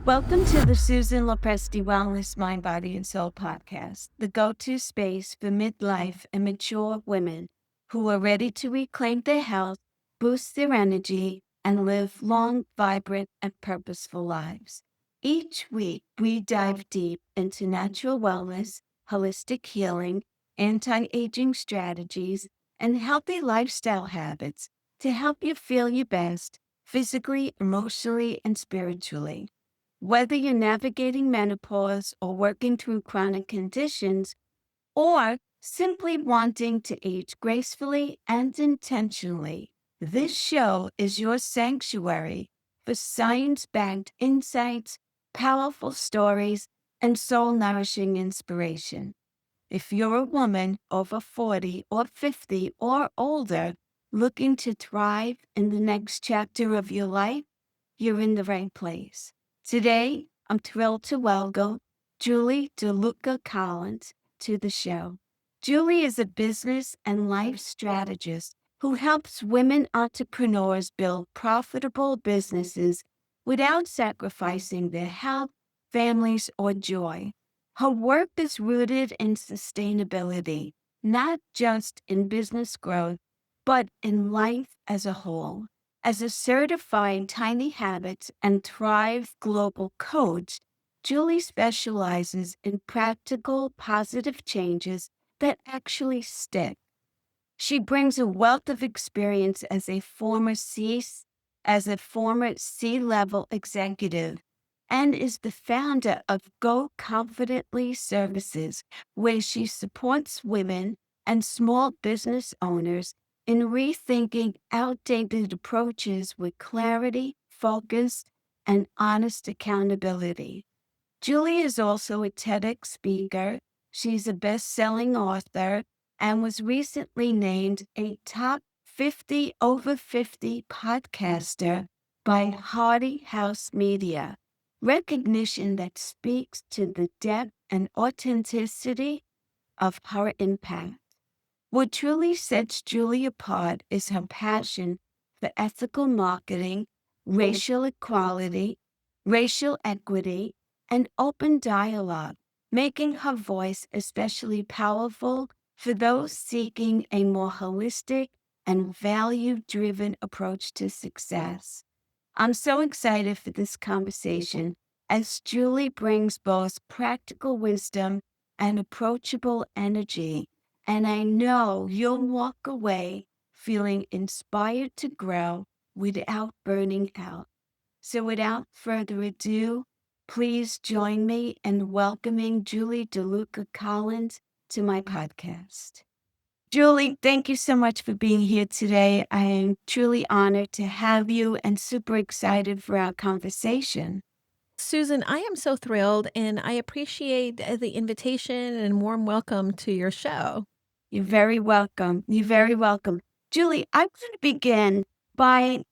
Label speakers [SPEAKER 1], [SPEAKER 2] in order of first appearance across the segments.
[SPEAKER 1] Welcome to the Susan LoPresti Wellness Mind, Body, and Soul podcast, the go-to space for midlife and mature women who are ready to reclaim their health, boost their energy, and live long, vibrant, and purposeful lives. Each week, we dive deep into natural wellness, holistic healing, anti-aging strategies, and healthy lifestyle habits to help you feel your best physically, emotionally, and spiritually. Whether you're navigating menopause or working through chronic conditions, or simply wanting to age gracefully and intentionally, this show is your sanctuary for science backed insights, powerful stories, and soul nourishing inspiration. If you're a woman over 40 or 50 or older looking to thrive in the next chapter of your life, you're in the right place. Today, I'm thrilled to welcome Julie DeLucca-Collins to the show. Julie is a business and life strategist who helps women entrepreneurs build profitable businesses without sacrificing their health, families, or joy. Her work is rooted in sustainability, not just in business growth, but in life as a whole. As a certified Tiny Habits and Thrive Global coach, Julie specializes in practical, positive changes that actually stick. She brings a wealth of experience as a former C-level executive and is the founder of Go Confidently Services, where she supports women and small business owners in rethinking outdated approaches with clarity, focus, and honest accountability. Julie is also a TEDx speaker. She's a best-selling author and was recently named a top 50 over 50 podcaster by Hardy House Media, recognition that speaks to the depth and authenticity of her impact. What truly sets Julie apart is her passion for ethical marketing, racial equality, racial equity, and open dialogue, making her voice especially powerful for those seeking a more holistic and value-driven approach to success. I'm so excited for this conversation as Julie brings both practical wisdom and approachable energy, and I know you'll walk away feeling inspired to grow without burning out. So, without further ado, please join me in welcoming Julie DeLucca-Collins to my podcast. Julie, thank you so much for being here today. I am truly honored to have you and super excited for our conversation.
[SPEAKER 2] Susan, I am so thrilled and I appreciate the invitation and warm welcome to your show.
[SPEAKER 1] You're very welcome. You're very welcome. Julie, I'm going to begin by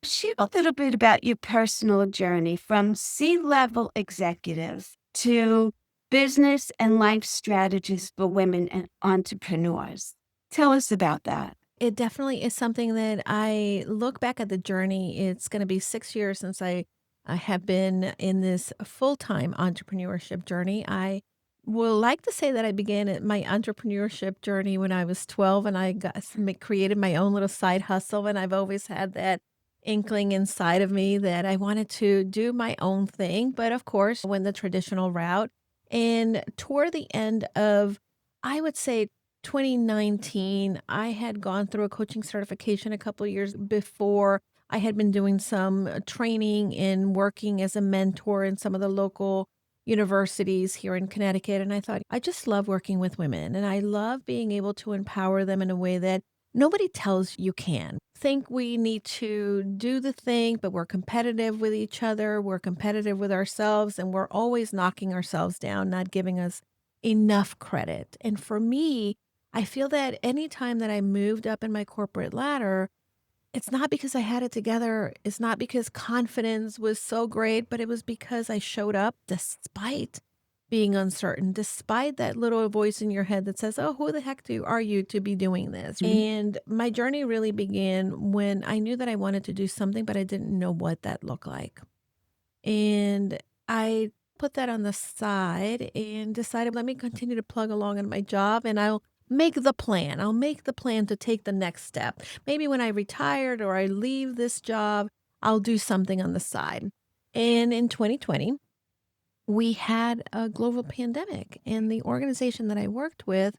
[SPEAKER 1] share a little bit about your personal journey from C-level executive to business and life strategist for women and entrepreneurs. Tell us about that.
[SPEAKER 2] It definitely is something that I look back at the journey. It's going to be 6 years since I have been in this full time entrepreneurship journey. I will like to say that I began my entrepreneurship journey when I was 12 and created my own little side hustle. And I've always had that inkling inside of me that I wanted to do my own thing. But of course, went the traditional route. And toward the end of, I would say, 2019, I had gone through a coaching certification a couple of years before. I had been doing some training and working as a mentor in some of the local universities here in Connecticut. And I thought, I just love working with women and I love being able to empower them in a way that nobody tells you can. Think we need to do the thing, but we're competitive with each other. We're competitive with ourselves, and we're always knocking ourselves down, not giving us enough credit. And for me, I feel that anytime that I moved up in my corporate ladder, it's not because I had it together. It's not because confidence was so great, but it was because I showed up despite being uncertain, despite that little voice in your head that says, oh, who the heck are you to be doing this?
[SPEAKER 1] Mhm.
[SPEAKER 2] And my journey really began when I knew that I wanted to do something, but I didn't know what that looked like. And I put that on the side and decided, let me continue to plug along in my job and I'll make the plan. I'll make the plan to take the next step. Maybe when I retired or I leave this job, I'll do something on the side. And in 2020, we had a global pandemic, and the organization that I worked with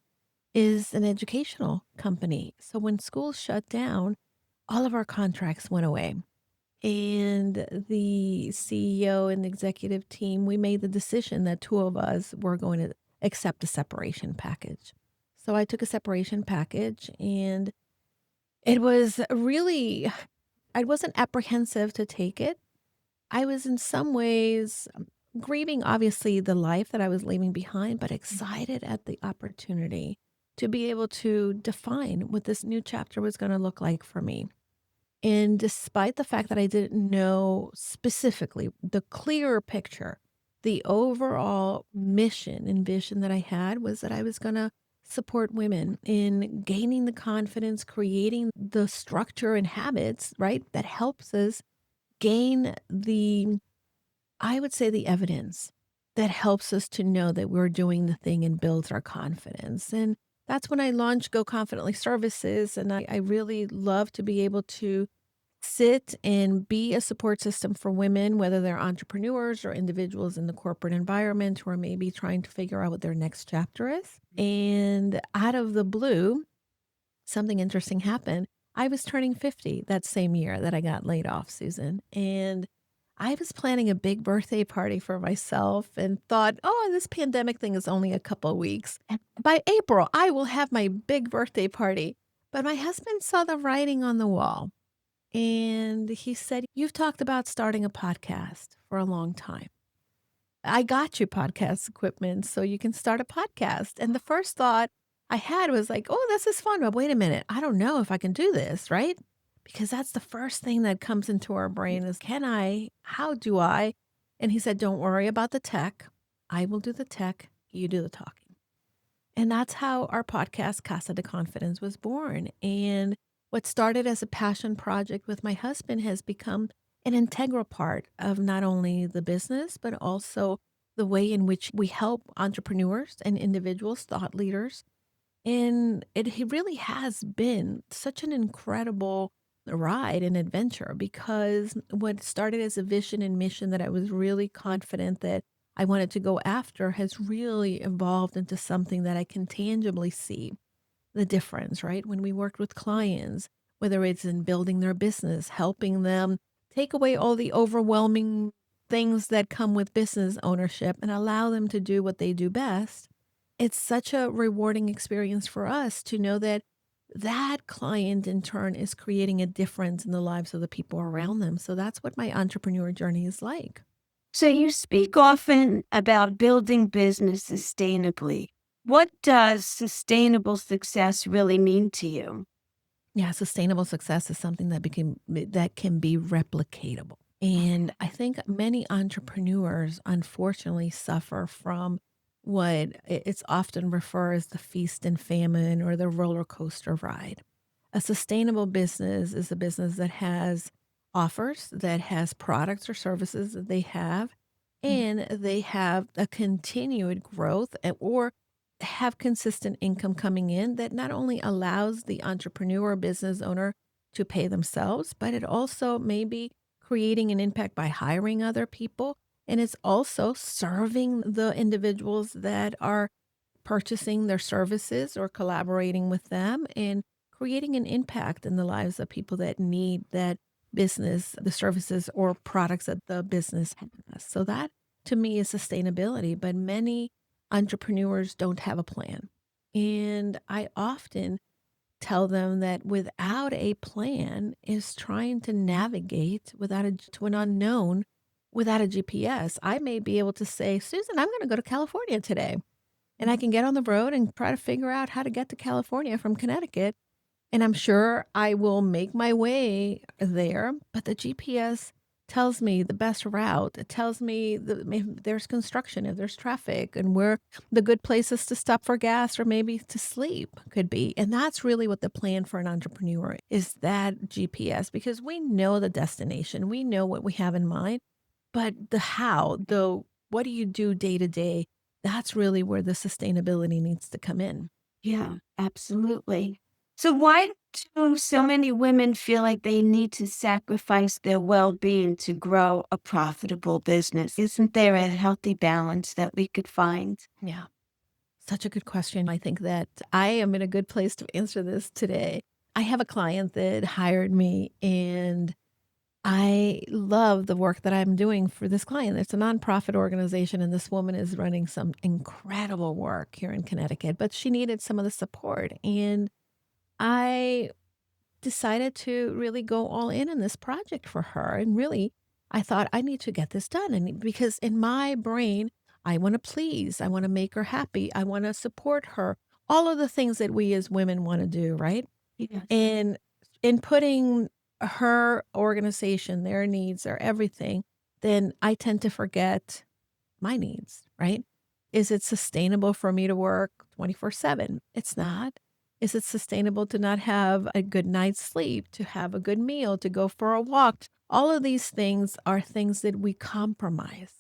[SPEAKER 2] is an educational company. So when schools shut down, all of our contracts went away. And the CEO and the executive team, we made the decision that two of us were going to accept a separation package. So I took a separation package, and it was really, I wasn't apprehensive to take it. I was in some ways grieving, obviously, the life that I was leaving behind, but excited at the opportunity to be able to define what this new chapter was going to look like for me. And despite the fact that I didn't know specifically the clearer picture, the overall mission and vision that I had was that I was going to support women in gaining the confidence, creating the structure and habits, right, that helps us gain the, I would say, the evidence that helps us to know that we're doing the thing and builds our confidence. And that's when I launched Go Confidently Services. And I really love to be able to sit and be a support system for women, whether they're entrepreneurs or individuals in the corporate environment who are maybe trying to figure out what their next chapter is. And out of the blue, something interesting happened. I was turning 50 that same year that I got laid off, Susan. And I was planning a big birthday party for myself and thought, oh, this pandemic thing is only a couple of weeks. And by April, I will have my big birthday party. But my husband saw the writing on the wall and he said, you've talked about starting a podcast for a long time. I got you podcast equipment so you can start a podcast. And the first thought I had was like, oh, this is fun. But wait a minute. I don't know if I can do this, right? Because that's the first thing that comes into our brain is, can I? How do I? And he said, don't worry about the tech. I will do the tech. You do the talking. And that's how our podcast, Casa de Confidence, was born. And what started as a passion project with my husband has become an integral part of not only the business, but also the way in which we help entrepreneurs and individuals, thought leaders. And he really has been such an incredible ride and adventure because what started as a vision and mission that I was really confident that I wanted to go after has really evolved into something that I can tangibly see the difference, right? When we worked with clients, whether it's in building their business, helping them take away all the overwhelming things that come with business ownership and allow them to do what they do best. It's such a rewarding experience for us to know that that client in turn is creating a difference in the lives of the people around them. So that's what my entrepreneur journey is like.
[SPEAKER 1] So you speak often about building business sustainably. What does sustainable success really mean to you?
[SPEAKER 2] Yeah, sustainable success is something that can be replicatable. And I think many entrepreneurs unfortunately suffer from what it's often referred as the feast and famine or the roller coaster ride. A sustainable business is a business that has offers, that has products or services that they have, and they have a continued growth or have consistent income coming in that not only allows the entrepreneur or business owner to pay themselves, but it also may be creating an impact by hiring other people. And it's also serving the individuals that are purchasing their services or collaborating with them and creating an impact in the lives of people that need that business, the services or products that the business has. So that to me is sustainability, but many entrepreneurs don't have a plan. And I often tell them that without a plan is trying to navigate to an unknown without a GPS. I may be able to say, Susan, I'm going to go to California today. And I can get on the road and try to figure out how to get to California from Connecticut. And I'm sure I will make my way there. But the GPS tells me the best route. It tells me if there's construction, if there's traffic, and where the good places to stop for gas or maybe to sleep could be. And that's really what the plan for an entrepreneur is, that GPS, because we know the destination. We know what we have in mind. But the how, the what do you do day to day, that's really where the sustainability needs to come in.
[SPEAKER 1] Yeah, absolutely. So why do so many women feel like they need to sacrifice their well-being to grow a profitable business? Isn't there a healthy balance that we could find?
[SPEAKER 2] Yeah. Such a good question. I think that I am in a good place to answer this today. I have a client that hired me, and I love the work that I'm doing for this client. It's a nonprofit organization, and this woman is running some incredible work here in Connecticut, but she needed some of the support. And I decided to really go all in this project for her. And really, I thought I need to get this done. And because in my brain, I want to please, I want to make her happy, I want to support her, all of the things that we as women want to do, right?
[SPEAKER 1] Yes.
[SPEAKER 2] And in putting her organization, their needs, their everything, then I tend to forget my needs, right? Is it sustainable for me to work 24/7? It's not. Is it sustainable to not have a good night's sleep, to have a good meal, to go for a walk? All of these things are things that we compromise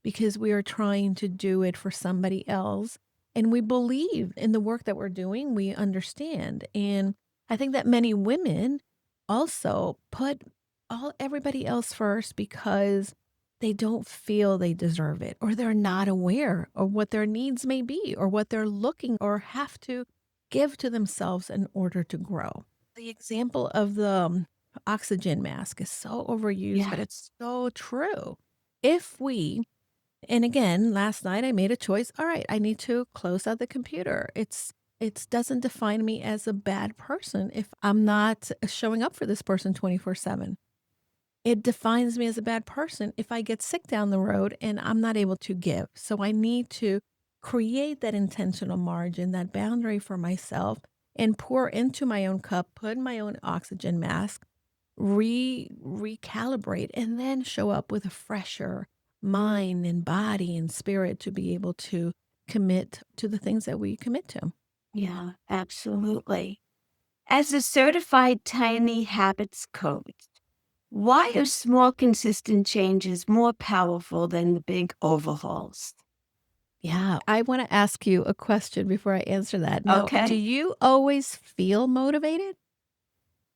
[SPEAKER 2] because we are trying to do it for somebody else. And we believe in the work that we're doing, we understand. And I think that many women also put all everybody else first because they don't feel they deserve it, or they're not aware of what their needs may be, or what they're looking or have to give to themselves in order to grow. The example of the oxygen mask is so overused, but
[SPEAKER 1] Yeah.
[SPEAKER 2] it's so true. If we and again, last night I made a choice. All right, I need to close out the computer. It doesn't define me as a bad person if I'm not showing up for this person 24/7. It defines me as a bad person if I get sick down the road and I'm not able to give. So I need to create that intentional margin, that boundary for myself, and pour into my own cup, put in my own oxygen mask, recalibrate, and then show up with a fresher mind and body and spirit to be able to commit to the things that we commit to.
[SPEAKER 1] Yeah, absolutely. As a certified tiny habits coach, why are small, consistent changes more powerful than the big overhauls?
[SPEAKER 2] Yeah, I want to ask you a question before I answer that. Now, do
[SPEAKER 1] Okay.
[SPEAKER 2] you always feel motivated?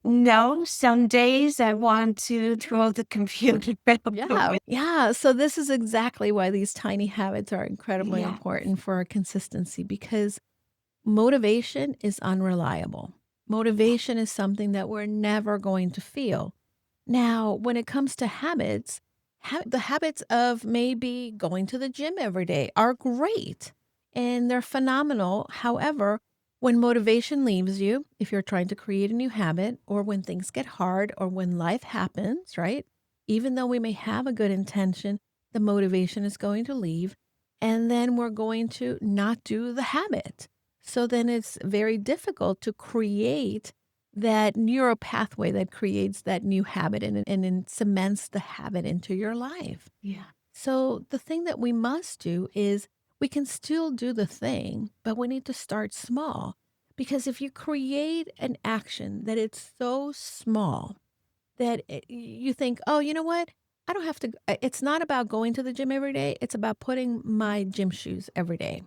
[SPEAKER 1] No, some days I want to throw the computer out the
[SPEAKER 2] Yeah.
[SPEAKER 1] window.
[SPEAKER 2] Yeah. So, this is exactly why these tiny habits are incredibly
[SPEAKER 1] Yeah.
[SPEAKER 2] important for our consistency because motivation is unreliable. Motivation is something that we're never going to feel. Now, when it comes to habits, the habits of maybe going to the gym every day are great and they're phenomenal. However, when motivation leaves you, if you're trying to create a new habit, or when things get hard, or when life happens, right? Even though we may have a good intention, the motivation is going to leave, and then we're going to not do the habit. So then it's very difficult to create that neural pathway that creates that new habit and then cements the habit into your life.
[SPEAKER 1] Yeah.
[SPEAKER 2] So the thing that we must do is we can still do the thing, but we need to start small. Because if you create an action that it's so small that you think, oh, you know what? I don't have to, it's not about going to the gym every day. It's about putting my gym shoes every day.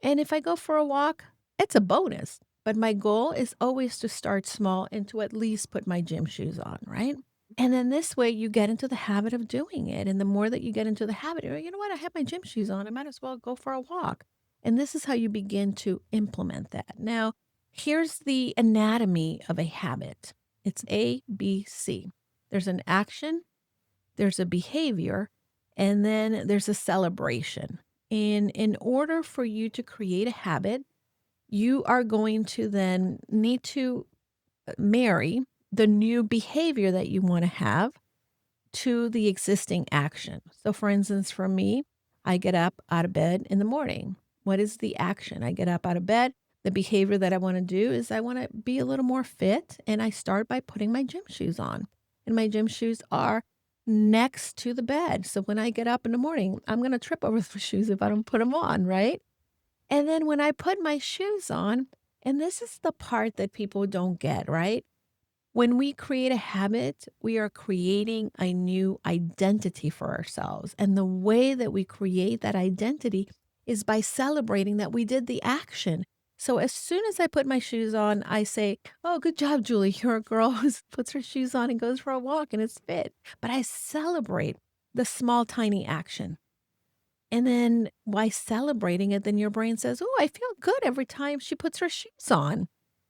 [SPEAKER 2] And if I go for a walk, it's a bonus. But my goal is always to start small and to at least put my gym shoes on, right? And then this way you get into the habit of doing it. And the more that you get into the habit, you're like, you know what? I have my gym shoes on. I might as well go for a walk. And this is how you begin to implement that. Now, here's the anatomy of a habit. It's A, B, C. There's an action, there's a behavior, and then there's a celebration. And in order for you to create a habit, you are going to then need to marry the new behavior that you want to have to the existing action. So, for instance, for me, I get up out of bed in the morning. What is the action? I get up out of bed. The behavior that I want to do is I want to be a little more fit. And I start by putting my gym shoes on. And my gym shoes are next to the bed. So when I get up in the morning, I'm going to trip over the shoes if I don't put them on, right? And then when I put my shoes on, and this is the part that people don't get, right? When we create a habit, we are creating a new identity for ourselves. And the way that we create that identity is by celebrating that we did the action. So as soon as I put my shoes on, I say, "Oh, good job, Julie. You're a girl who puts her shoes on and goes for a walk and it's fit." But I celebrate the small, tiny action. And then by celebrating it, then your brain says, "Oh, I feel good every time she puts her shoes on."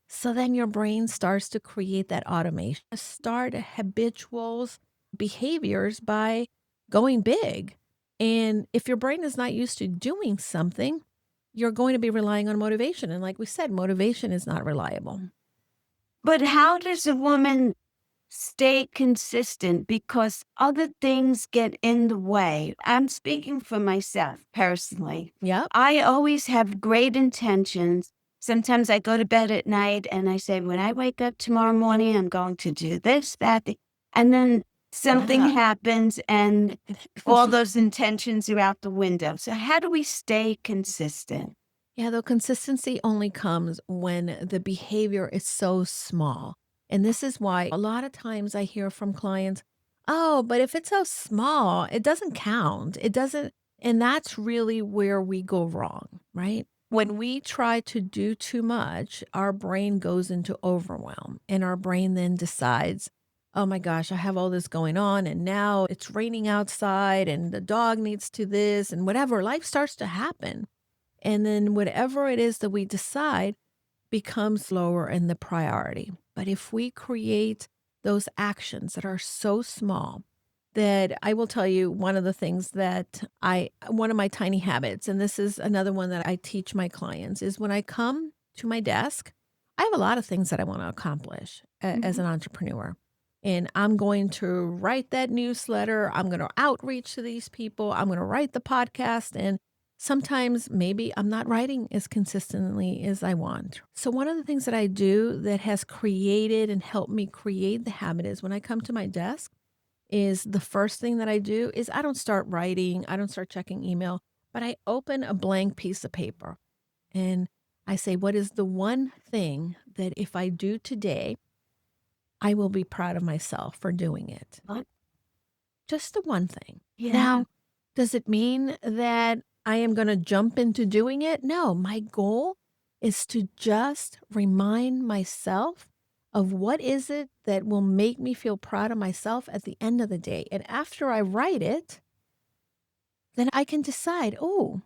[SPEAKER 2] So then your brain starts to create that automation, start habitual behaviors by going big. And if your brain is not used to doing something, you're going to be relying on motivation. And like we said, motivation is not reliable.
[SPEAKER 1] But how does a woman stay consistent because other things get in the way? I'm speaking for myself personally.
[SPEAKER 2] Yep.
[SPEAKER 1] I always have great intentions. Sometimes I go to bed at night and I say, when I wake up tomorrow morning, I'm going to do this, that, and then something happens and all those intentions are out the window. So, how do we stay consistent?
[SPEAKER 2] Yeah, though consistency only comes when the behavior is so small. And this is why a lot of times I hear from clients, "Oh, but if it's so small, it doesn't count. It doesn't." And that's really where we go wrong, right? When we try to do too much, our brain goes into overwhelm and our brain then decides, "Oh my gosh, I have all this going on and now it's raining outside and the dog needs to this and whatever." Life starts to happen. And then whatever it is that we decide becomes lower in the priority. But if we create those actions that are so small that I will tell you one of the things that one of my tiny habits, and this is another one that I teach my clients, is when I come to my desk, I have a lot of things that I want to accomplish as
[SPEAKER 1] Mhm.
[SPEAKER 2] an entrepreneur. And I'm going to write that newsletter. I'm going to outreach to these people. I'm going to write the podcast. And sometimes maybe I'm not writing as consistently as I want. So, one of the things that I do that has created and helped me create the habit is when I come to my desk, is the first thing that I do is I don't start writing, I don't start checking email, but I open a blank piece of paper and I say, what is the one thing that if I do today, I will be proud of myself for doing it?
[SPEAKER 1] What?
[SPEAKER 2] Just the one thing.
[SPEAKER 1] Yeah.
[SPEAKER 2] Now, does it mean that I am going to jump into doing it? No, my goal is to just remind myself of what is it that will make me feel proud of myself at the end of the day. And after I write it, then I can decide, oh,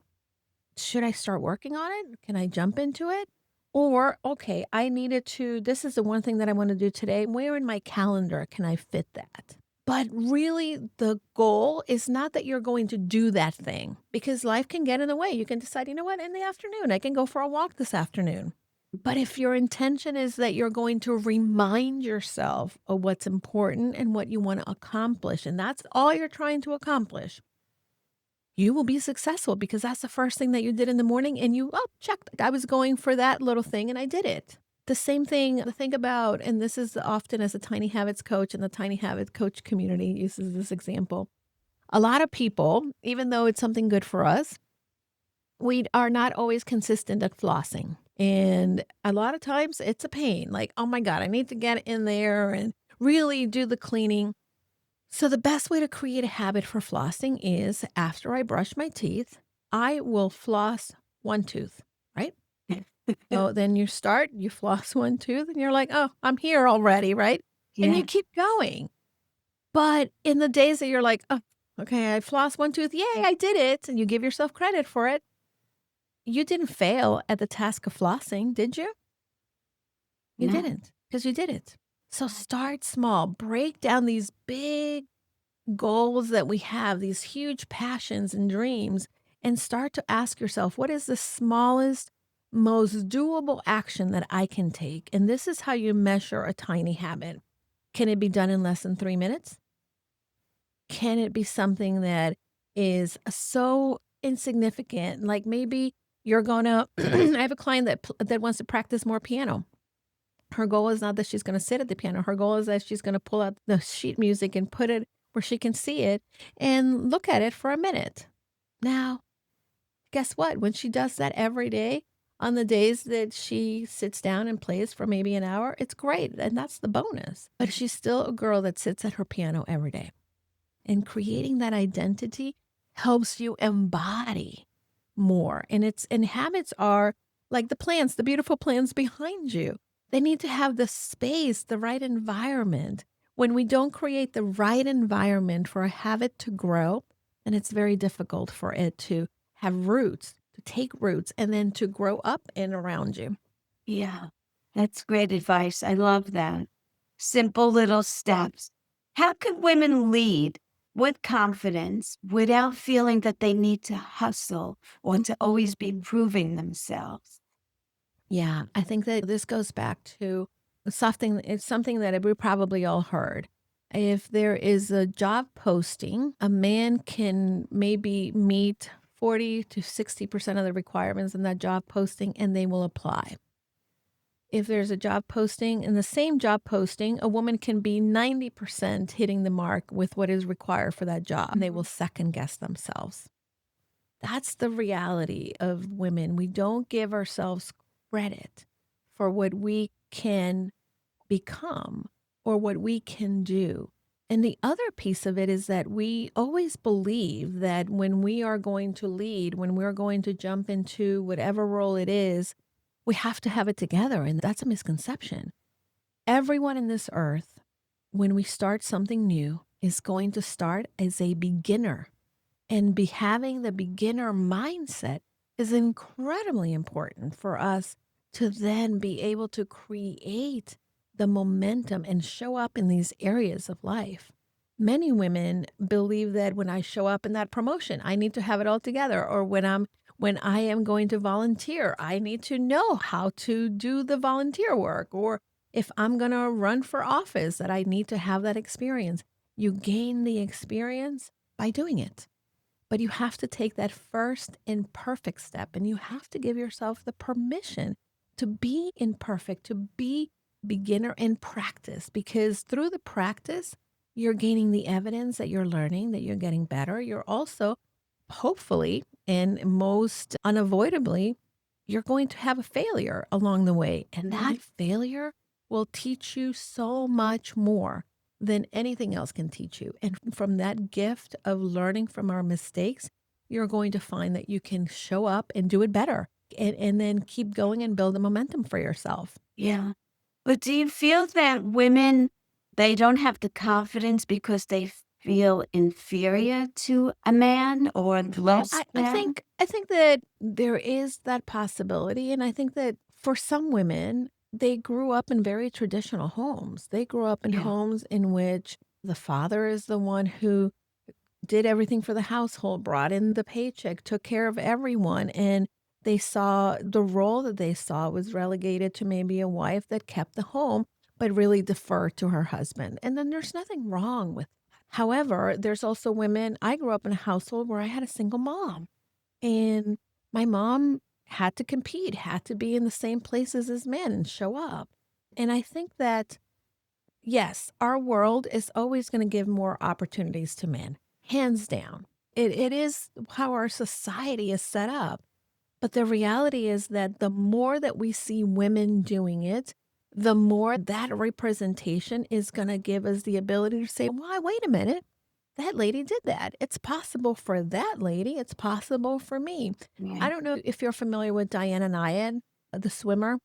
[SPEAKER 2] should I start working on it? Can I jump into it? Or, okay, I needed to, this is the one thing that I want to do today. Where in my calendar can I fit that? But really, the goal is not that you're going to do that thing because life can get in the way. You can decide, you know what, in the afternoon, I can go for a walk this afternoon. But if your intention is that you're going to remind yourself of what's important and what you want to accomplish, and that's all you're trying to accomplish, you will be successful because that's the first thing that you did in the morning and you, oh, check, I was going for that little thing and I did it. The same thing to think about, and this is often as a tiny habits coach and the tiny habit coach community uses this example. A lot of people, even though it's something good for us, we are not always consistent at flossing. And a lot of times it's a pain. Like, oh my God, I need to get in there and really do the cleaning. So, the best way to create a habit for flossing is after I brush my teeth, I will floss one tooth, right? So then you floss one tooth, and you're like, oh, I'm here already, right? And you
[SPEAKER 1] Yeah.
[SPEAKER 2] keep going. But in the days that you're like, oh, okay, I floss one tooth, yay, I did it, and you give yourself credit for it, you didn't fail at the task of flossing, did you? You
[SPEAKER 1] No.
[SPEAKER 2] didn't, because you did it. So start small, break down these big goals that we have, these huge passions and dreams, and start to ask yourself, what is the smallest, most doable action that I can take? And this is how you measure a tiny habit. Can it be done in less than 3 minutes? Can it be something that is so insignificant? Like maybe you're gonna, I have a client that wants to practice more piano. Her goal is not that she's gonna sit at the piano. Her goal is that she's gonna pull out the sheet music and put it where she can see it and look at it for a minute. Now, guess what? When she does that every day, On the days that she sits down and plays for maybe an hour, it's great, and that's the bonus. But she's still a girl that sits at her piano every day. And creating that identity helps you embody more. And habits are like the plants, the beautiful plants behind you. They need to have the space, the right environment. When we don't create the right environment for a habit to grow, then it's very difficult for it to have roots, to take roots, and then to grow up and around you.
[SPEAKER 1] Yeah, that's great advice. I love that. Simple little steps. How can women lead with confidence without feeling that they need to hustle or to always be proving themselves?
[SPEAKER 2] Yeah, I think that this goes back to something, it's something that we probably all heard. If there is a job posting, a man can maybe meet 40 to 60% of the requirements in that job posting and they will apply. If there's a job posting, in the same job posting, a woman can be 90% hitting the mark with what is required for that job. And they will second guess themselves. That's the reality of women. We don't give ourselves credit for what we can become or what we can do. And the other piece of it is that we always believe that when we are going to lead, when we're going to jump into whatever role it is, we have to have it together. And that's a misconception. Everyone in this earth, when we start something new, is going to start as a beginner. And having the beginner mindset is incredibly important for us to then be able to create the momentum and show up in these areas of life. Many women believe that when I show up in that promotion, I need to have it all together. Or when I am going to volunteer, I need to know how to do the volunteer work. Or if I'm going to run for office, that I need to have that experience. You gain the experience by doing it. But you have to take that first imperfect step and you have to give yourself the permission to be imperfect, to be beginner in practice, because through the practice, you're gaining the evidence that you're learning, that you're getting better. You're also, hopefully, and most unavoidably, you're going to have a failure along the way. And that failure will teach you so much more than anything else can teach you. And from that gift of learning from our mistakes, you're going to find that you can show up and do it better and then keep going and build a momentum for yourself.
[SPEAKER 1] Yeah. But do you feel that women, they don't have the confidence because they feel inferior to a man or less
[SPEAKER 2] I
[SPEAKER 1] than?
[SPEAKER 2] think that there is that possibility. And I think that for some women, they grew up in very traditional homes. They grew up in
[SPEAKER 1] Yeah.
[SPEAKER 2] homes in which the father is the one who did everything for the household, brought in the paycheck, took care of everyone. And they saw the role that they saw was relegated to maybe a wife that kept the home, but really deferred to her husband. And then there's nothing wrong with that. However, there's also women. I grew up in a household where I had a single mom, and my mom had to compete, had to be in the same places as men and show up. And I think that yes, our world is always going to give more opportunities to men, hands down. It is how our society is set up. But the reality is that the more that we see women doing it, the more that representation is going to give us the ability to say, why, wait a minute, that lady did that. It's possible for that lady. It's possible for me.
[SPEAKER 1] Yeah.
[SPEAKER 2] I don't know if you're familiar with Diana Nyad, the swimmer,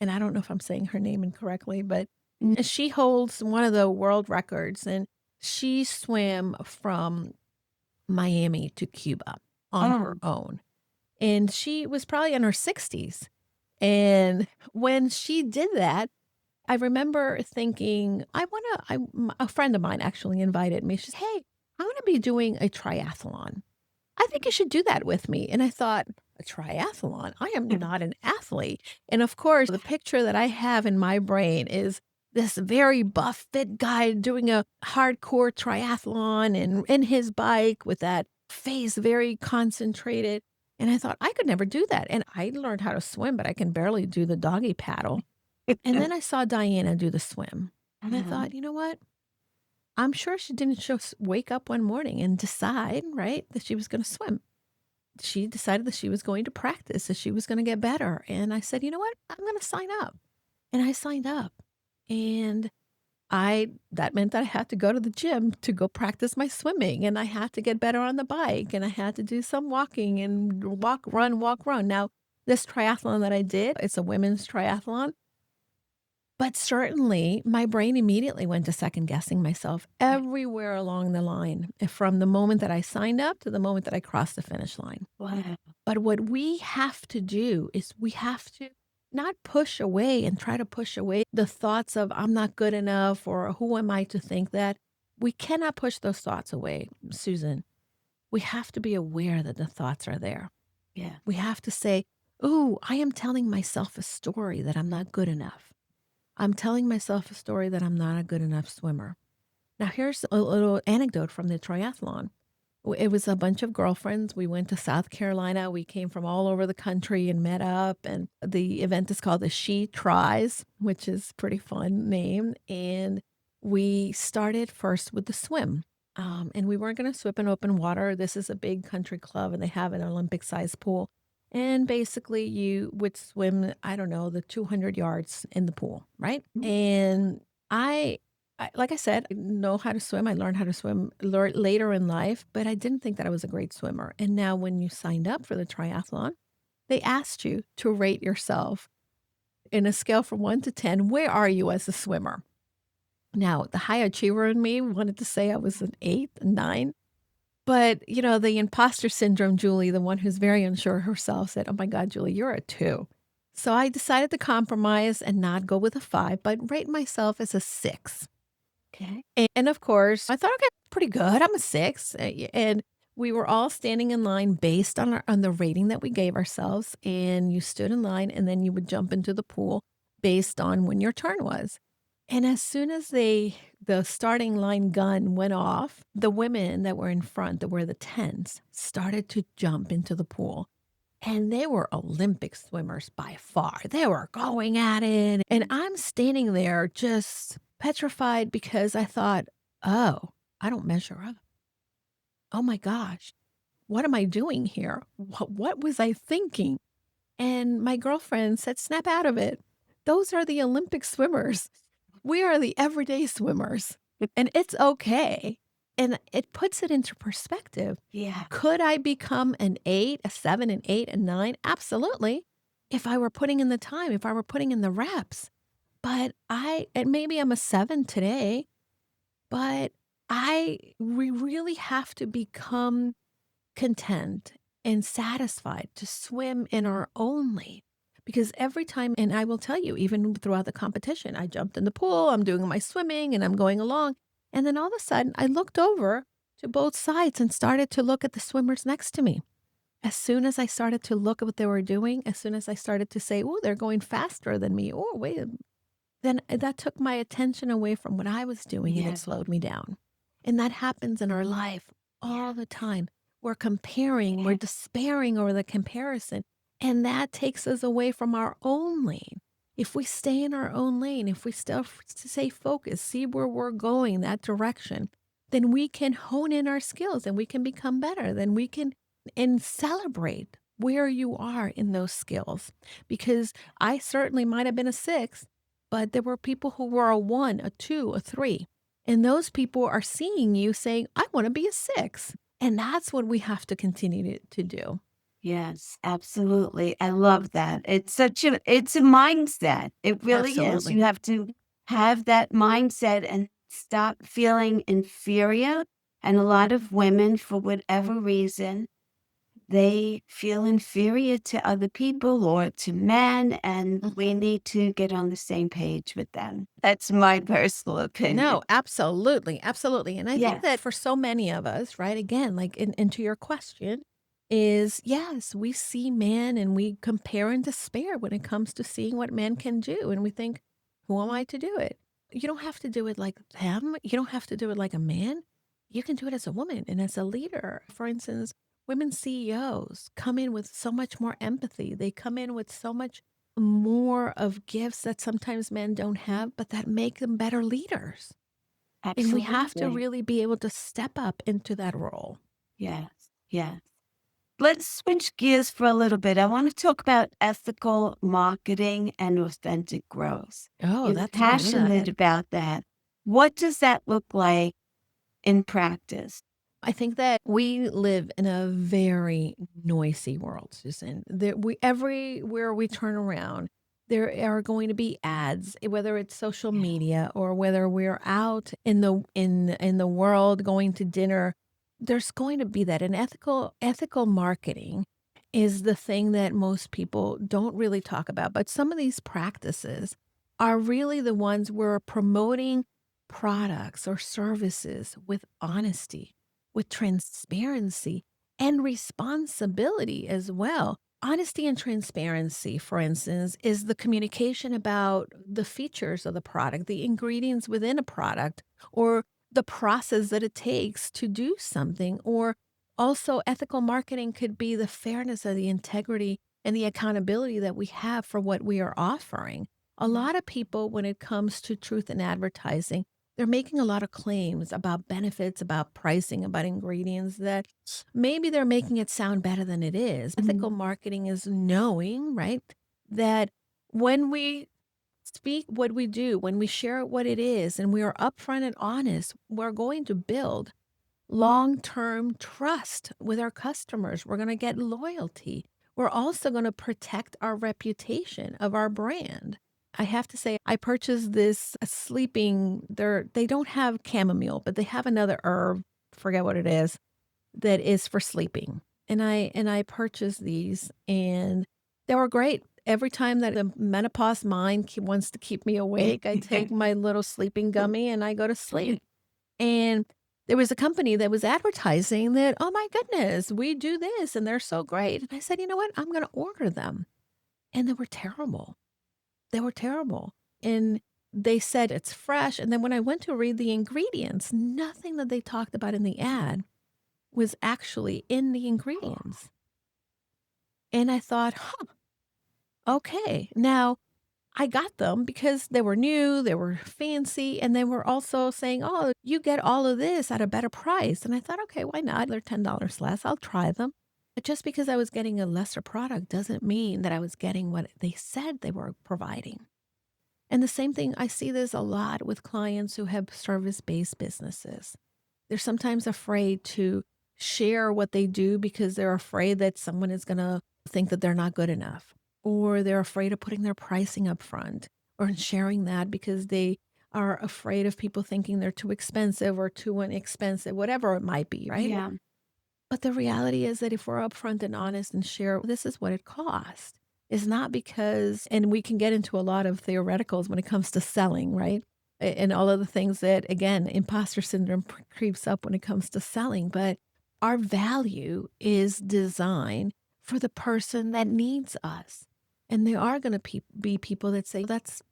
[SPEAKER 2] and I don't know if I'm saying her name incorrectly, but
[SPEAKER 1] Mm.
[SPEAKER 2] she holds one of the world records, and she swam from Miami to Cuba on
[SPEAKER 1] Oh,
[SPEAKER 2] her own. And she was probably in her 60s. And when she did that, I remember thinking, a friend of mine actually invited me. She said, hey, I'm going to be doing a triathlon. I think you should do that with me. And I thought, a triathlon? I am not an athlete. And of course, the picture that I have in my brain is this very buff, fit guy doing a hardcore triathlon and in his bike with that face very concentrated. And I thought, I could never do that. And I learned how to swim, but I can barely do the doggy paddle. And then I saw Diana do the swim. And I thought, you know what? I'm sure she didn't just wake up one morning and decide, right, that she was going to swim. she decided that she was going to practice, that she was going to get better. And I said, you know what? I'm going to sign up. And I signed up. And that meant that I had to go to the gym to go practice my swimming, and I had to get better on the bike, and I had to do some walking and walk, run. Now, this triathlon that I did, it's a women's triathlon, but certainly my brain immediately went to second guessing myself everywhere along the line, from the moment that I signed up to the moment that I crossed the finish line.
[SPEAKER 1] Wow.
[SPEAKER 2] But what we have to do is we have to not push away and try to push away the thoughts of I'm not good enough or who am I to think that. We cannot push those thoughts away, Susan. We have to be aware that the thoughts are there.
[SPEAKER 1] Yeah.
[SPEAKER 2] We have to say, ooh, I am telling myself a story that I'm not good enough. I'm telling myself a story that I'm not a good enough swimmer. Now, here's a little anecdote from the triathlon. It was a bunch of girlfriends. We went to South Carolina. We came from all over the country and met up. And the event is called the She Tries, which is pretty fun name. And we started first with the swim. And we weren't going to swim in open water. This is a big country club, and they have an Olympic-sized pool. And basically, you would swim, I don't know, the 200 yards in the pool, right? And I like I said, I know how to swim. I learned how to swim later in life, but I didn't think that I was a great swimmer. And now when you signed up for the triathlon, they asked you to rate yourself in a scale from 1 to 10. Where are you as a swimmer? Now, the high achiever in me wanted to say I was an 8, a 9. But, the imposter syndrome, Julie, the one who's very unsure of herself, said, oh my God, Julie, you're a 2. So I decided to compromise and not go with a 5, but rate myself as a 6.
[SPEAKER 1] Okay.
[SPEAKER 2] And of course, I thought, "Okay, pretty good. I'm a 6." And we were all standing in line based on the rating that we gave ourselves, and you stood in line, and then you would jump into the pool based on when your turn was. And as soon as the starting line gun went off, the women that were in front, that were the 10s, started to jump into the pool. And they were Olympic swimmers by far. They were going at it. And I'm standing there just petrified because I thought, oh, I don't measure up. Oh my gosh, what am I doing here? What was I thinking? And my girlfriend said, snap out of it. Those are the Olympic swimmers. We are the everyday swimmers, and it's okay. And it puts it into perspective.
[SPEAKER 1] Yeah.
[SPEAKER 2] Could I become an 8, a 7, an 8, a 9? Absolutely. If I were putting in the time, if I were putting in the reps. But and maybe I'm a 7 today, but we really have to become content and satisfied to swim in our own lane. Because every time, and I will tell you, even throughout the competition, I jumped in the pool, I'm doing my swimming and I'm going along. And then all of a sudden, I looked over to both sides and started to look at the swimmers next to me. As soon as I started to look at what they were doing, as soon as I started to say, oh, they're going faster than me. Oh, wait, then that took my attention away from what I was doing and
[SPEAKER 1] Yeah.
[SPEAKER 2] it slowed me down. And that happens in our life all the time. We're comparing, we're despairing over the comparison, and that takes us away from our own lane. If we stay in our own lane, if we still stay focused, see where we're going, that direction, then we can hone in our skills and we can become better. Then we can and celebrate where you are in those skills. Because I certainly might have been a 6, but there were people who were a 1, a 2, a 3. And those people are seeing you saying, I want to be a 6. And that's what we have to continue to do.
[SPEAKER 1] Yes, absolutely. I love that. It's a mindset. It really is.
[SPEAKER 2] Absolutely.
[SPEAKER 1] You have to have that mindset and stop feeling inferior. And a lot of women, for whatever reason, they feel inferior to other people or to men, and we need to get on the same page with them. That's my personal opinion.
[SPEAKER 2] No, absolutely, absolutely. And I think that
[SPEAKER 1] Yes.
[SPEAKER 2] for so many of us, right, again, like into your question, is yes, we see men and we compare and despair when it comes to seeing what men can do. And we think, who am I to do it? You don't have to do it like them. You don't have to do it like a man. You can do it as a woman and as a leader. For instance, women CEOs come in with so much more empathy. They come in with so much more of gifts that sometimes men don't have, but that make them better leaders. And we have to
[SPEAKER 1] Absolutely.
[SPEAKER 2] really be able to step up into that role.
[SPEAKER 1] Yes. Yes. Let's switch gears for a little bit. I want to talk about ethical marketing and authentic growth.
[SPEAKER 2] Oh,
[SPEAKER 1] You're
[SPEAKER 2] that's good.
[SPEAKER 1] passionate about that. What does that look like in practice?
[SPEAKER 2] I think that we live in a very noisy world, Susan. Everywhere we turn around, there are going to be ads, whether it's social
[SPEAKER 1] Yeah.
[SPEAKER 2] media or whether we're out in the world going to dinner. There's going to be that. And ethical marketing is the thing that most people don't really talk about. But some of these practices are really the ones where promoting products or services with honesty, with transparency and responsibility as well. Honesty and transparency, for instance, is the communication about the features of the product, the ingredients within a product, or the process that it takes to do something. Or also, ethical marketing could be the fairness of the integrity and the accountability that we have for what we are offering. A
[SPEAKER 1] Mhm.
[SPEAKER 2] lot of people, when it comes to truth in advertising, they're making a lot of claims about benefits, about pricing, about ingredients that maybe they're making it sound better than it is. Ethical
[SPEAKER 1] Mhm.
[SPEAKER 2] marketing is knowing, right, that when we speak what we do, when we share what it is, and we are upfront and honest, we're going to build long term trust with our customers. We're going to get loyalty. We're also going to protect our reputation of our brand. I have to say, I purchased this sleeping. They don't have chamomile, but they have another herb. Forget what it is that is for sleeping. And I purchased these, and they were great. Every time that the menopause mind wants to keep me awake, I take my little sleeping gummy and I go to sleep. And there was a company that was advertising that, "Oh my goodness, we do this and they're so great." And I said, "You know what? I'm gonna order them." And they were terrible. They were terrible. And they said it's fresh. And then when I went to read the ingredients, nothing that they talked about in the ad was actually in the ingredients. And I thought, huh, okay. Now I got them because they were new, they were fancy, and they were also saying, "Oh, you get all of this at a better price." And I thought, "Okay, why not? They're $10 less. I'll try them." But just because I was getting a lesser product doesn't mean that I was getting what they said they were providing. And the same thing, I see this a lot with clients who have service-based businesses. They're sometimes afraid to share what they do because they're afraid that someone is going to think that they're not good enough, or they're afraid of putting their pricing up front or sharing that because they are afraid of people thinking they're too expensive or too inexpensive, whatever it might be, right?
[SPEAKER 1] Yeah.
[SPEAKER 2] But the reality is that if we're upfront and honest and share, this is what it costs. It's not because, and we can get into a lot of theoreticals when it comes to selling, right? And all of the things that, again, imposter syndrome creeps up when it comes to selling. But our value is designed for the person that needs us. And there are going to be people that say, that's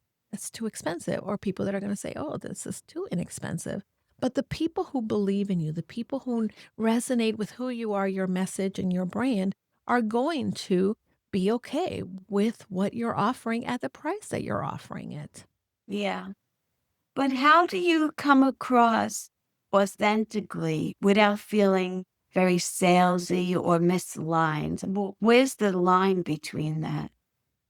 [SPEAKER 2] too expensive, or people that are going to say, oh, this is too inexpensive. But the people who believe in you, the people who resonate with who you are, your message, and your brand are going to be okay with what you're offering at the price that you're offering it.
[SPEAKER 1] Yeah. But how do you come across authentically without feeling very salesy or misaligned? Where's the line between that?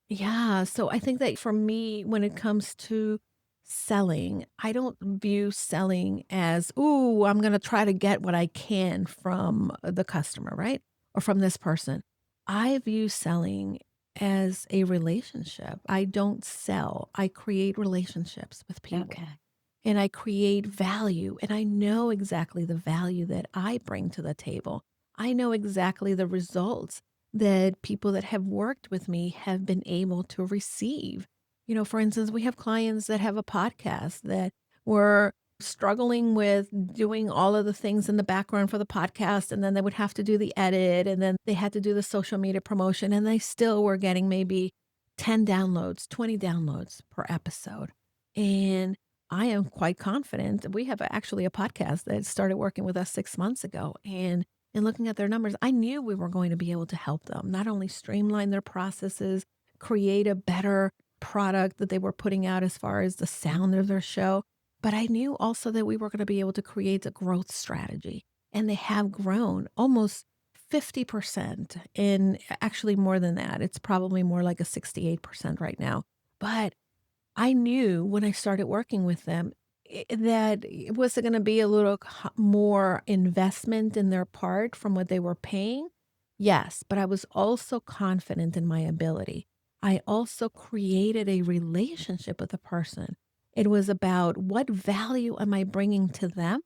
[SPEAKER 2] Yeah. So I think that for me, when it comes to selling, I don't view selling as, ooh, I'm going to try to get what I can from the customer, right? Or from this person. I view selling as a relationship. I don't sell, I create relationships with people.
[SPEAKER 1] Okay.
[SPEAKER 2] And I create value, and I know exactly the value that I bring to the table. I know exactly the results that people that have worked with me have been able to receive. For instance, we have clients that have a podcast that were struggling with doing all of the things in the background for the podcast, and then they would have to do the edit, and then they had to do the social media promotion, and they still were getting maybe 10 downloads, 20 downloads per episode. And I am quite confident. We have actually a podcast that started working with us 6 months ago. And in looking at their numbers, I knew we were going to be able to help them not only streamline their processes, create a better product that they were putting out as far as the sound of their show, but I knew also that we were going to be able to create a growth strategy. And they have grown almost 50%, and actually more than that. It's probably more like a 68% right now. But I knew when I started working with them that it was going to be a little more investment in their part from what they were paying. Yes, but I was also confident in my ability. I also created a relationship with a person. It was about what value am I bringing to them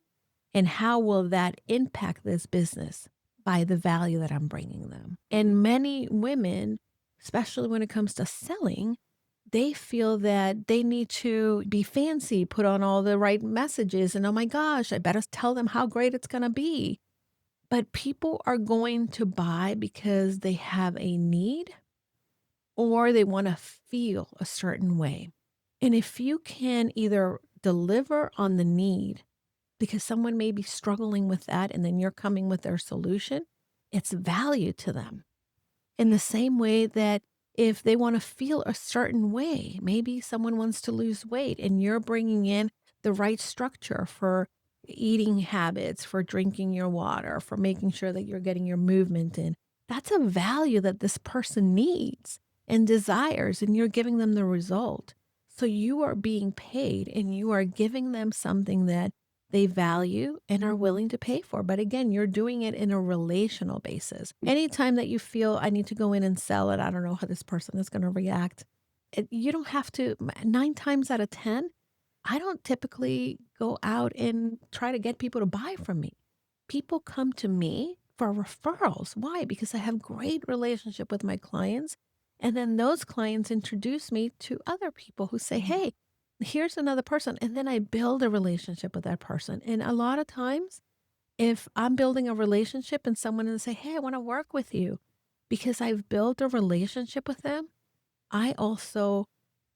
[SPEAKER 2] and how will that impact this business by the value that I'm bringing them. And many women, especially when it comes to selling, they feel that they need to be fancy, put on all the right messages, and oh my gosh, I better tell them how great it's going to be. But people are going to buy because they have a need or they want to feel a certain way. And if you can either deliver on the need because someone may be struggling with that and then you're coming with their solution, it's value to them. In the same way that if they want to feel a certain way, maybe someone wants to lose weight and you're bringing in the right structure for eating habits, for drinking your water, for making sure that you're getting your movement in. That's a value that this person needs and desires, and you're giving them the result. So you are being paid and you are giving them something that they value and are willing to pay for. But again, you're doing it in a relational basis. Anytime that you feel I need to go in and sell it, I don't know how this person is going to react. You don't have to, 9 times out of 10, I don't typically go out and try to get people to buy from me. People come to me for referrals. Why? Because I have great relationship with my clients. And then those clients introduce me to other people who say, hey, here's another person. And then I build a relationship with that person. And a lot of times, if I'm building a relationship and someone will say, hey, I want to work with you because I've built a relationship with them, I also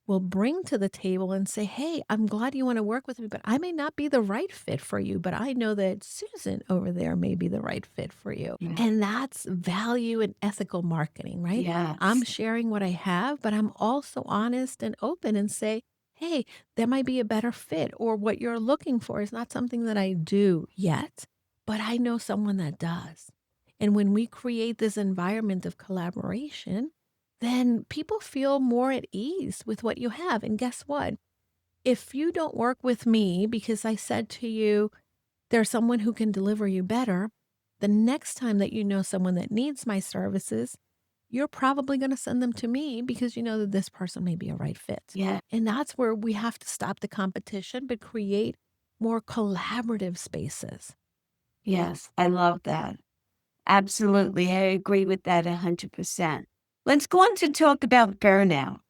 [SPEAKER 2] will bring to the table and say, hey, I'm glad you want to work with me, but I may not be the right fit for you, but I know that Susan over there may be the right fit for you.
[SPEAKER 1] Yeah.
[SPEAKER 2] And that's value and ethical marketing, right? I'm
[SPEAKER 1] Yes.
[SPEAKER 2] sharing what I have, but I'm also honest and open and say, hey, there might be a better fit, or what you're looking for is not something that I do yet, but I know someone that does. And when we create this environment of collaboration, then people feel more at ease with what you have. And guess what? If you don't work with me because I said to you, there's someone who can deliver you better, the next time that you know someone that needs my services, you're probably going to send them to me because you know that this person may be a right fit.
[SPEAKER 1] Yeah.
[SPEAKER 2] And that's where we have to stop the competition, but create more collaborative spaces.
[SPEAKER 1] Yes. I love that. Absolutely. I agree with that 100%. Let's go on to talk about burnout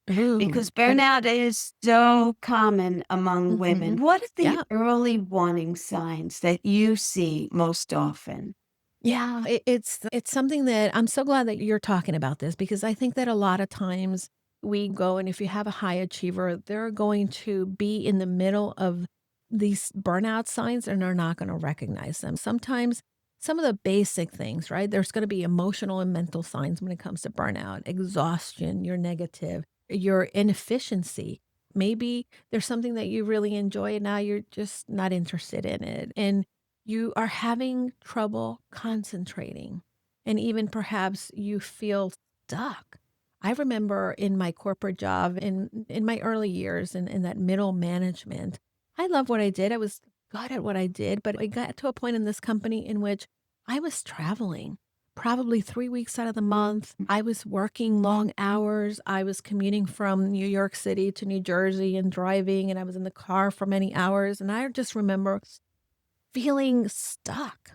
[SPEAKER 2] Ooh,
[SPEAKER 1] because burnout is so common among women.
[SPEAKER 2] mhm.
[SPEAKER 1] What are the
[SPEAKER 2] Yeah.
[SPEAKER 1] early warning signs that you see most often?
[SPEAKER 2] Yeah, it's something that I'm so glad that you're talking about this because I think that a lot of times we go and if you have a high achiever, they're going to be in the middle of these burnout signs and they're not going to recognize them. Sometimes some of the basic things, right? There's going to be emotional and mental signs when it comes to burnout, exhaustion, your negative, your inefficiency. Maybe there's something that you really enjoy and now you're just not interested in it. And you are having trouble concentrating, and even perhaps you feel stuck. I remember in my corporate job in my early years in that middle management, I love what I did. I was good at what I did, but I got to a point in this company in which I was traveling probably 3 weeks out of the month. I was working long hours. I was commuting from New York City to New Jersey and driving, and I was in the car for many hours. And I just remember feeling stuck.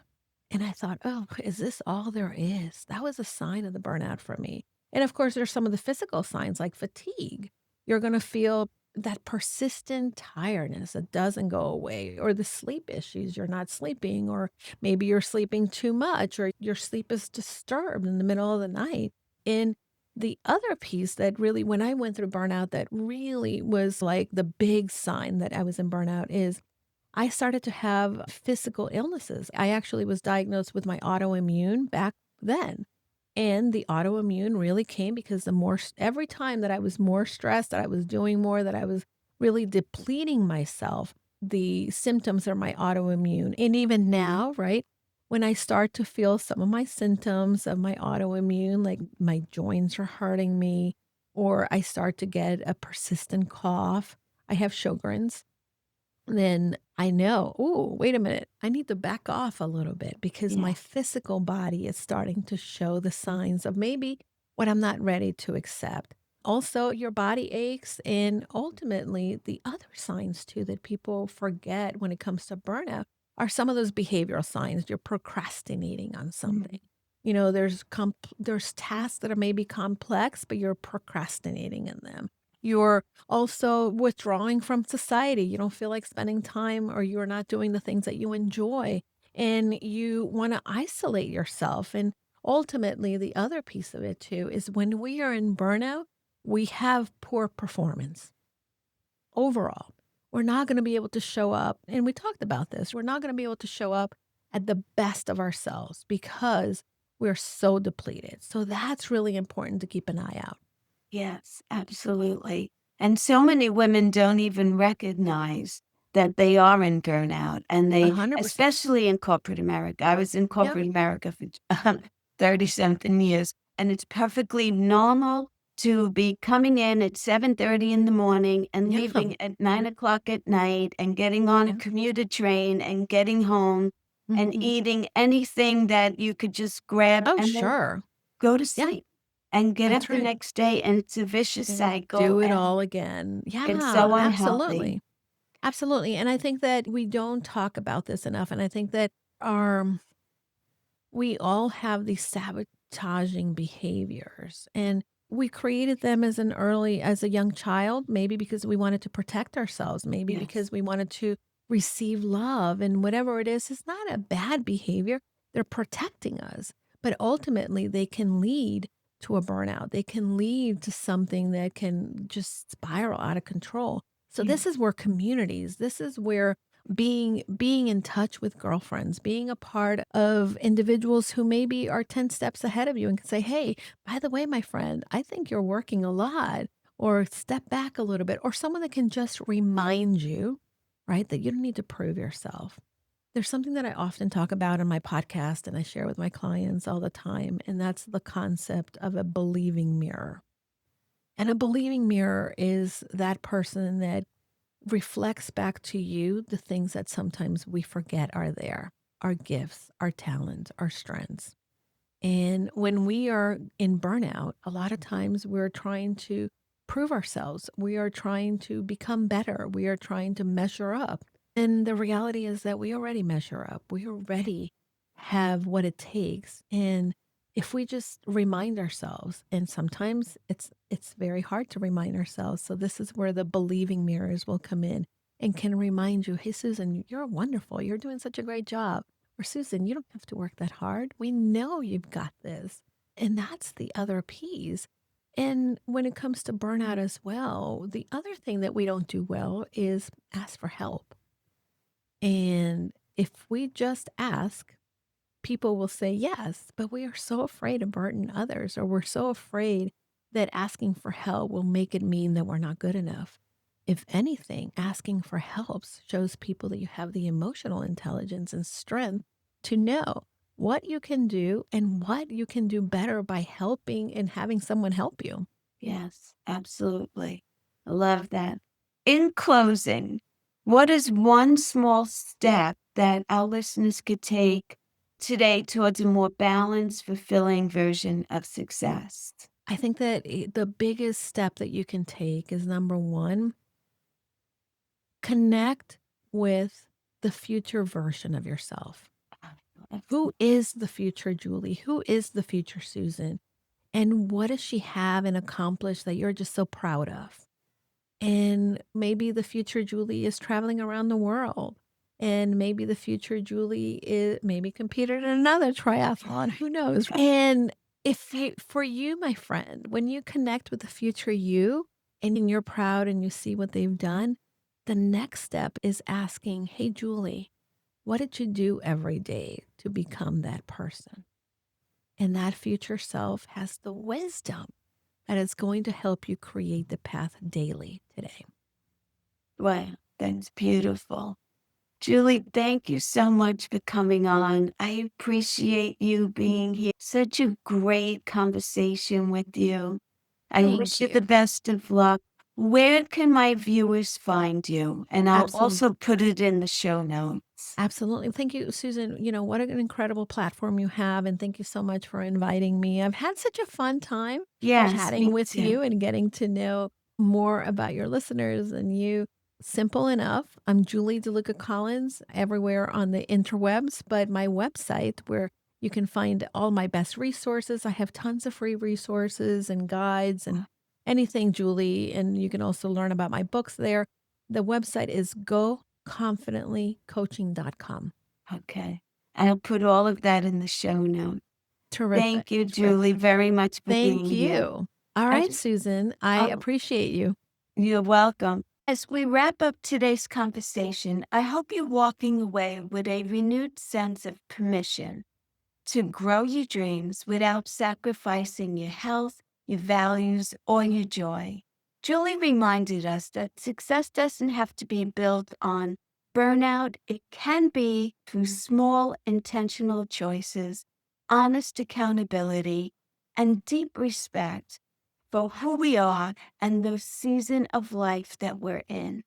[SPEAKER 2] And I thought, oh, is this all there is? That was a sign of the burnout for me. And of course, there's some of the physical signs like fatigue. You're going to feel that persistent tiredness that doesn't go away, or the sleep issues. You're not sleeping, or maybe you're sleeping too much, or your sleep is disturbed in the middle of the night. And the other piece that really, when I went through burnout, that really was like the big sign that I was in burnout is I started to have physical illnesses. I actually was diagnosed with my autoimmune back then. And the autoimmune really came because every time that I was more stressed, that I was doing more, that I was really depleting myself, the symptoms are my autoimmune. And even now, right? when I start to feel some of my symptoms of my autoimmune, like my joints are hurting me, or I start to get a persistent cough, I have Sjogren's, then I know, oh, wait a minute, I need to back off a little bit because my
[SPEAKER 1] Yeah.
[SPEAKER 2] physical body is starting to show the signs of maybe what I'm not ready to accept. Also, your body aches, and ultimately, the other signs too that people forget when it comes to burnout are some of those behavioral signs. You're procrastinating on something.
[SPEAKER 1] Mhm.
[SPEAKER 2] There's tasks that are maybe complex, but you're procrastinating in them. You're also withdrawing from society. You don't feel like spending time or you're not doing the things that you enjoy, and you wanna isolate yourself, and ultimately, the other piece of it too is when we are in burnout, we have poor performance overall. We're not gonna be able to show up, and we talked about this, we're not gonna be able to show up at the best of ourselves because we're so depleted. So that's really important to keep an eye out.
[SPEAKER 1] Yes, absolutely. And so many women don't even recognize that they are in burnout, and they,
[SPEAKER 2] 100%.
[SPEAKER 1] especially in corporate America. I was in
[SPEAKER 2] Yep.
[SPEAKER 1] corporate America for 30 something years, and it's perfectly normal to be coming in at 7:30 in the morning and
[SPEAKER 2] Yeah.
[SPEAKER 1] leaving at 9 o'clock at night and getting on a
[SPEAKER 2] Yeah.
[SPEAKER 1] commuter train and getting home and
[SPEAKER 2] Mhm.
[SPEAKER 1] eating anything that you could just grab
[SPEAKER 2] Oh,
[SPEAKER 1] and then
[SPEAKER 2] sure.
[SPEAKER 1] go to
[SPEAKER 2] Yeah,
[SPEAKER 1] sleep and get
[SPEAKER 2] that's
[SPEAKER 1] up the
[SPEAKER 2] right.
[SPEAKER 1] next day, and it's a vicious
[SPEAKER 2] And
[SPEAKER 1] cycle,
[SPEAKER 2] do it
[SPEAKER 1] and
[SPEAKER 2] all again.
[SPEAKER 1] it's
[SPEAKER 2] Yeah,
[SPEAKER 1] so unhealthy.
[SPEAKER 2] absolutely. Absolutely, and I think that we don't talk about this enough, and I think that our we all have these sabotaging behaviors, and we created them as a young child, maybe because we wanted to protect ourselves, maybe
[SPEAKER 1] Yes.
[SPEAKER 2] because we wanted to receive love, and whatever it is, it's not a bad behavior. They're protecting us, but ultimately they can lead to a burnout. They can lead to something that can just spiral out of control. So
[SPEAKER 1] Yeah.
[SPEAKER 2] this is where communities, this is where being in touch with girlfriends, being a part of individuals who maybe are 10 steps ahead of you and can say, "Hey, by the way, my friend, I think you're working a lot," or step back a little bit, or someone that can just remind you, right, that you don't need to prove yourself. There's something that I often talk about in my podcast and I share with my clients all the time, and that's the concept of a believing mirror. And a believing mirror is that person that reflects back to you the things that sometimes we forget are there, our gifts, our talents, our strengths. And when we are in burnout, a lot of times we're trying to prove ourselves. We are trying to become better. We are trying to measure up. And the reality is that we already measure up. We already have what it takes. And if we just remind ourselves, and sometimes it's very hard to remind ourselves. So this is where the believing mirrors will come in and can remind you, hey Susan, you're wonderful. You're doing such a great job. Or Susan, you don't have to work that hard. We know you've got this. And that's the other piece. And when it comes to burnout as well, the other thing that we don't do well is ask for help. And if we just ask, people will say yes, but we are so afraid to burden others, or we're so afraid that asking for help will make it mean that we're not good enough. If anything, asking for help shows people that you have the emotional intelligence and strength to know what you can do and what you can do better by helping and having someone help you.
[SPEAKER 1] Yes, absolutely. I love that. In closing, what is one small step that our listeners could take today towards a more balanced, fulfilling version of success?
[SPEAKER 2] I think that the biggest step that you can take is number one, connect with the future version of yourself. Who
[SPEAKER 1] Absolutely.
[SPEAKER 2] is the future Julie? Who is the future Susan? And what does she have and accomplish that you're just so proud of? And maybe the future Julie is traveling around the world. And maybe the future Julie is maybe competed in another triathlon. Who knows? And for you, my friend, when you connect with the future you and you're proud and you see what they've done, the next step is asking, hey, Julie, what did you do every day to become that person? And that future self has the wisdom that is going to help you create the path daily today.
[SPEAKER 1] Wow, that's beautiful. Julie, thank you so much for coming on. I appreciate you being here. Such a great conversation with you. I
[SPEAKER 2] Thank
[SPEAKER 1] wish you
[SPEAKER 2] you.
[SPEAKER 1] the best of luck. Where can my viewers find you? And I'll
[SPEAKER 2] Absolutely.
[SPEAKER 1] also put it in the show notes.
[SPEAKER 2] Absolutely. Thank you, Susan. What an incredible platform you have. And thank you so much for inviting me. I've had such a fun time
[SPEAKER 1] Yes,
[SPEAKER 2] chatting
[SPEAKER 1] me
[SPEAKER 2] with
[SPEAKER 1] too.
[SPEAKER 2] you and getting to know more about your listeners and you. Simple enough. I'm Julie DeLucca-Collins everywhere on the interwebs, but my website where you can find all my best resources. I have tons of free resources and guides and anything, Julie. And you can also learn about my books there. The website is goconfidentlycoaching.com.
[SPEAKER 1] Okay. I'll put all of that in the show notes.
[SPEAKER 2] Terrific.
[SPEAKER 1] Thank you,
[SPEAKER 2] Terrific.
[SPEAKER 1] Julie, very much for
[SPEAKER 2] Thank
[SPEAKER 1] being here.
[SPEAKER 2] you. All
[SPEAKER 1] I,
[SPEAKER 2] right, Susan. I
[SPEAKER 1] oh,
[SPEAKER 2] appreciate you.
[SPEAKER 1] you're welcome. As we wrap up today's conversation, I hope you're walking away with a renewed sense of permission to grow your dreams without sacrificing your health, your values, or your joy. Julie reminded us that success doesn't have to be built on burnout. It can be through small, intentional choices, honest accountability, and deep respect for who we are and the season of life that we're in.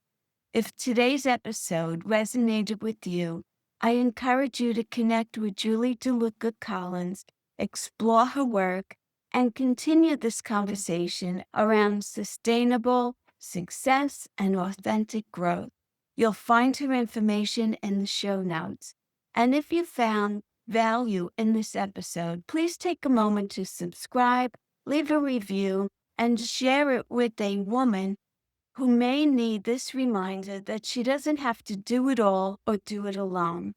[SPEAKER 1] If today's episode resonated with you, I encourage you to connect with Julie DeLucca-Collins, explore her work, and continue this conversation around sustainable success and authentic growth. You'll find her information in the show notes. And if you found value in this episode, please take a moment to subscribe, leave a review, and share it with a woman who may need this reminder that she doesn't have to do it all or do it alone.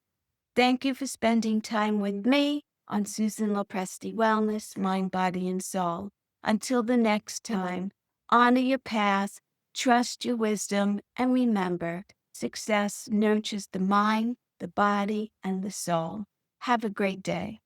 [SPEAKER 1] Thank you for spending time with me on Susan LoPresti Wellness, Mind, Body, and Soul. Until the next time, honor your path, trust your wisdom, and remember, success nurtures the mind, the body, and the soul. Have a great day.